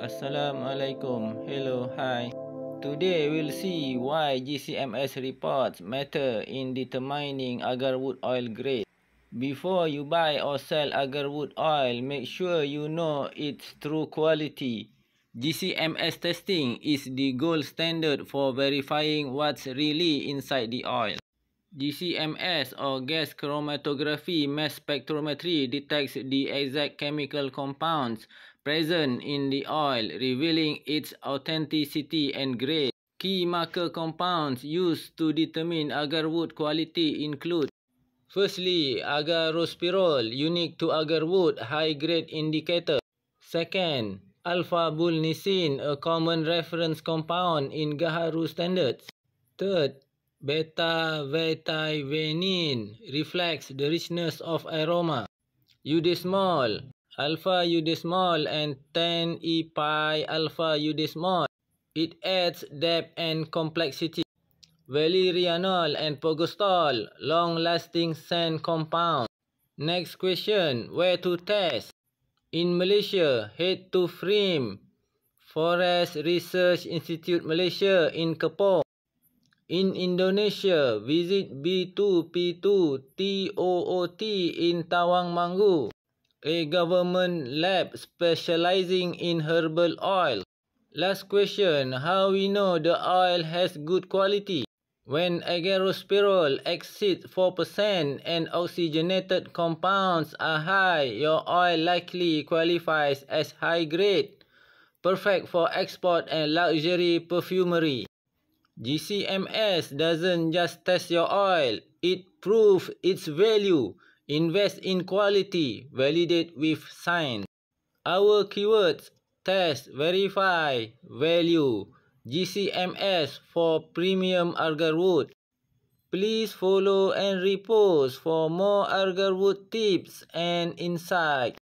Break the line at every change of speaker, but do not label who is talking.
Assalamualaikum. Hello, hi. Today we'll see why GCMS reports matter in determining agarwood oil grade. Before you buy or sell agarwood oil, make sure you know its true quality. GCMS testing is the gold standard for verifying what's really inside the oil. GCMS or gas chromatography mass spectrometry detects the exact chemical compounds present in the oil, revealing its authenticity and grade. Key marker compounds used to determine agarwood quality include: firstly, agarospirol, unique to agarwood, high-grade indicator. Second, alpha-bulnicin, a common reference compound in Gaharu standards. Third, beta-vetivenin reflects the richness of aroma. Eudesmol, alpha-eudesmol and 10-epy-alpha-eudesmol. It adds depth and complexity. Valerianol and pogostol, long-lasting scent compound. Next question, where to test? In Malaysia, head to FRIM, Forest Research Institute Malaysia in Kepong. In Indonesia, visit B2P2 TOOT in Tawang Mangu, a government lab specializing in herbal oil. Last question, how we know the oil has good quality? When agarospirol exceeds 4% and oxygenated compounds are high, your oil likely qualifies as high grade, perfect for export and luxury perfumery. GCMS doesn't just test your oil, it proves its value. Invest in quality, validate with science. Our keywords: test, verify, value. GCMS for premium agarwood. Please follow and repost for more agarwood tips and insights.